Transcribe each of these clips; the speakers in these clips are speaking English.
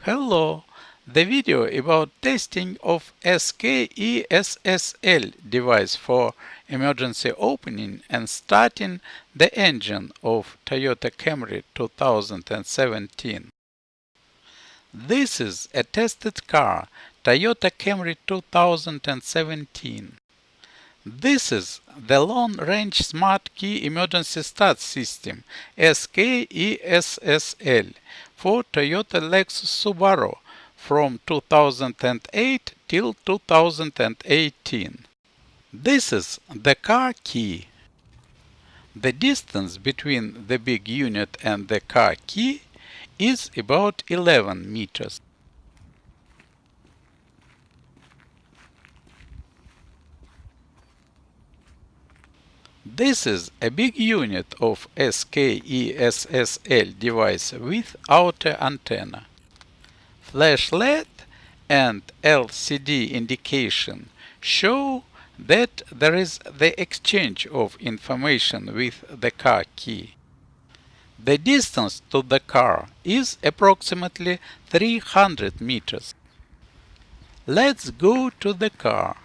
Hello! The video about testing of SKESS L device for emergency opening and starting the engine of Toyota Camry 2017. This is a tested car, Toyota Camry 2017. This is the long-range smart key emergency start system SKESS L for Toyota Lexus Subaru from 2008 till 2018. This is the car key. The distance between the big unit and the car key is about 11 meters. This is a big unit of SKESS L device with outer antenna. Flash LED and LCD indication show that there is the exchange of information with the car key. The distance to the car is approximately 300 meters. Let's go to the car.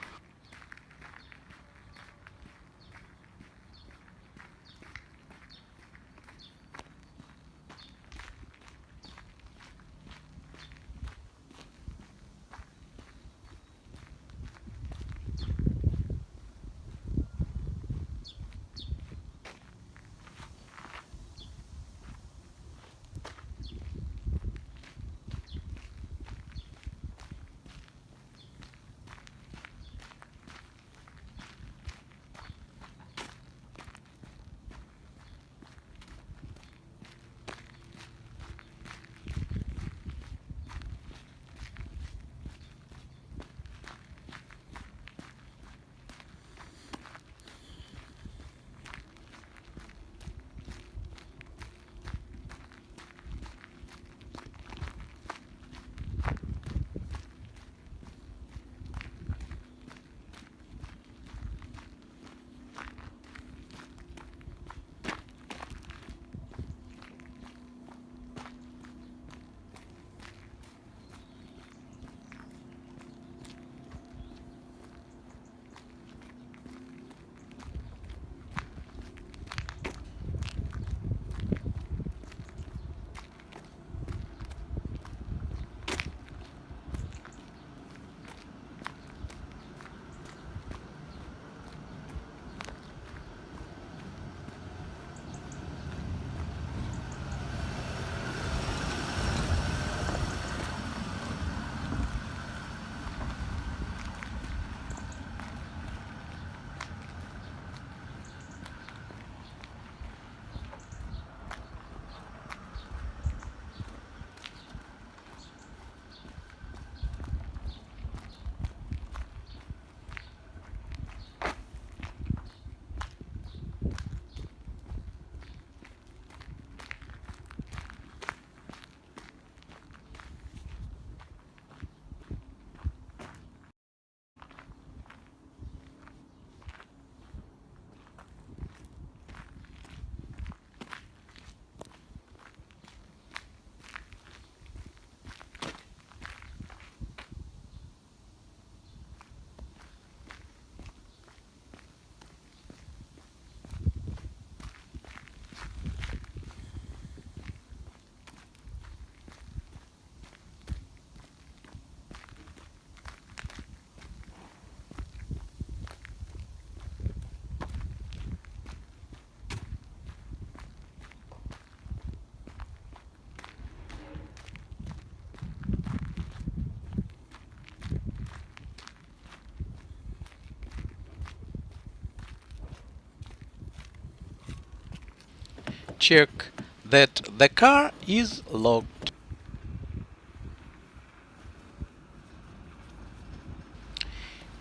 Check that the car is locked.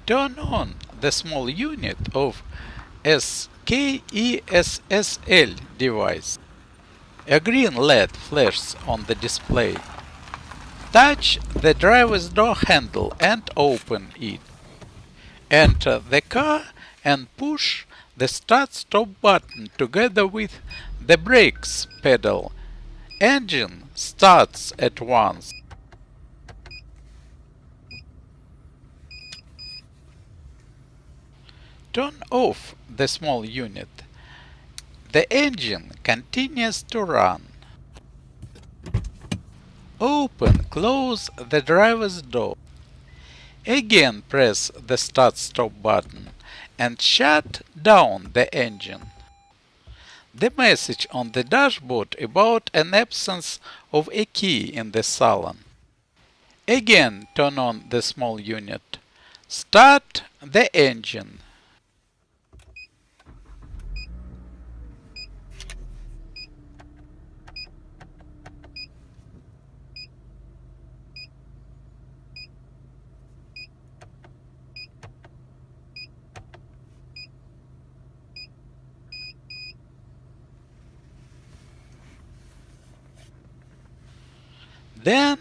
Turn on the small unit of SKESS L device. A green LED flashes on the display. Touch the driver's door handle and open it. Enter the car and push the start-stop button together with the brakes pedal. Engine starts at once. Turn off the small unit. The engine continues to run. Close the driver's door. Again press the start-stop button and shut down the engine. The message on the dashboard about an absence of a key in the salon. Again turn on the small unit. Start the engine. Then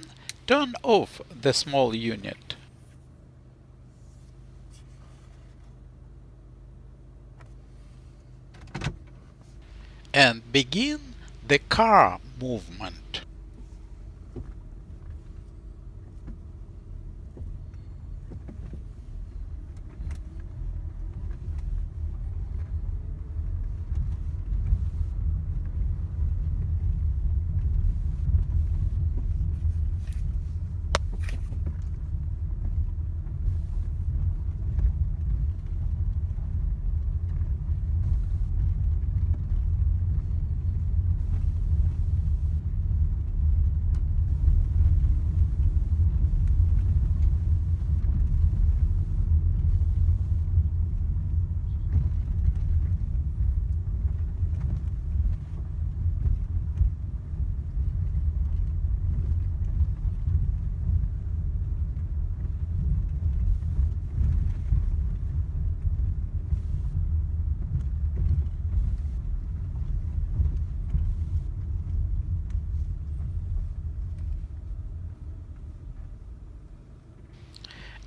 turn off the small unit. And begin the car movement.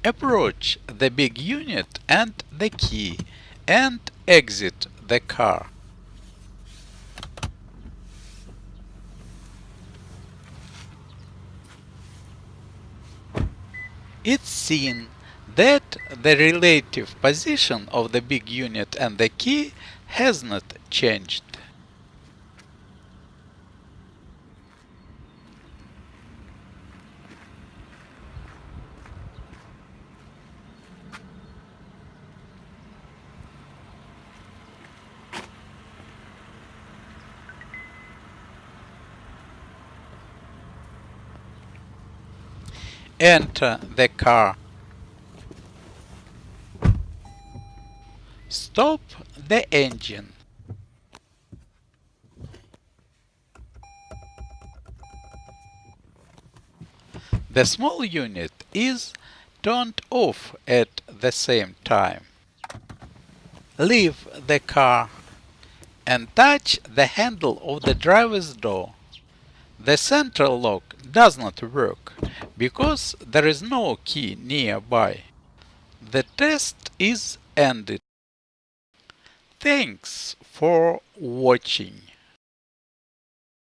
Approach the big unit and the key and exit the car. It's seen that the relative position of the big unit and the key has not changed. Enter the car. Stop the engine. The small unit is turned off at the same time. Leave the car and touch the handle of the driver's door. The central lock does not work because there is no key nearby. The test is ended. Thanks for watching.